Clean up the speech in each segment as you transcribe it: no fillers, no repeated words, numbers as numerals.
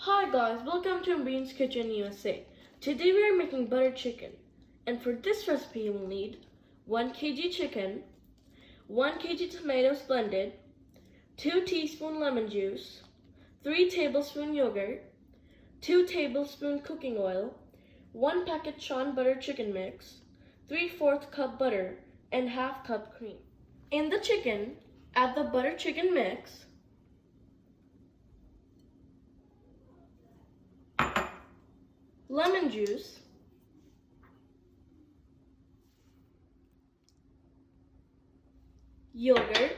Hi guys, welcome to Ambreen's Kitchen USA. Today we are making butter chicken. And for this recipe you will need 1 kg chicken, 1 kg tomatoes blended, 2 teaspoons lemon juice, 3 tablespoons yogurt, 2 tablespoons cooking oil, 1 packet Sean butter chicken mix, 3/4 cup butter, and ½ cup cream. In the chicken, add the butter chicken mix, lemon juice, yogurt,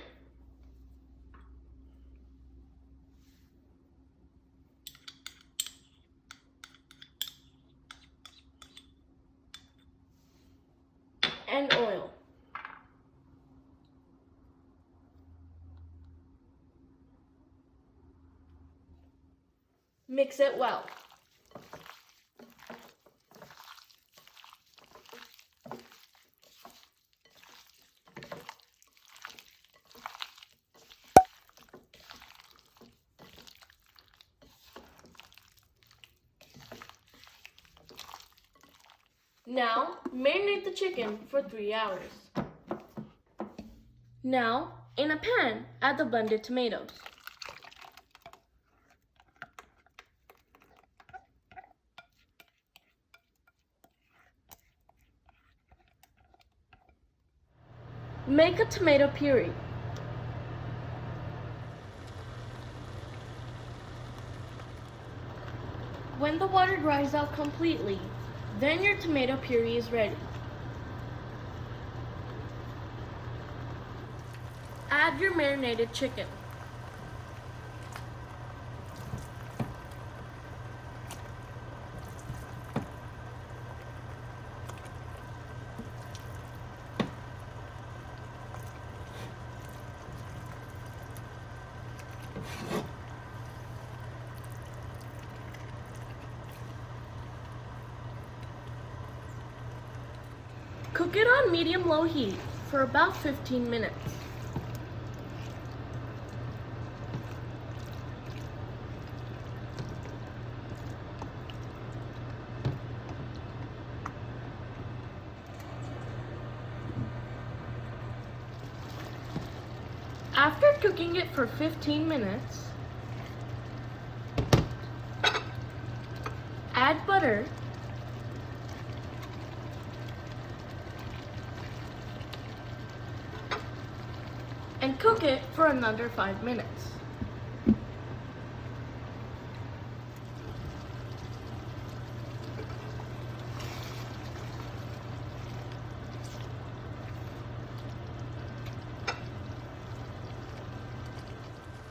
and oil. Mix it well. Now, marinate the chicken for 3 hours. Now, in a pan, add the blended tomatoes. Make a tomato puree. When the water dries out completely, then your tomato puree is ready. Add your marinated chicken. Cook it on medium-low heat for about 15 minutes. After cooking it for 15 minutes, add butter, and cook it for another 5 minutes.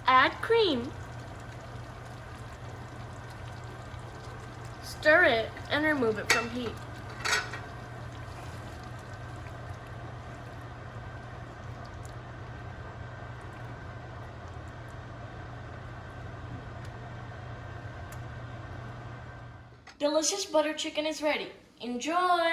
Add cream, stir it, and remove it from heat. Delicious butter chicken is ready. Enjoy!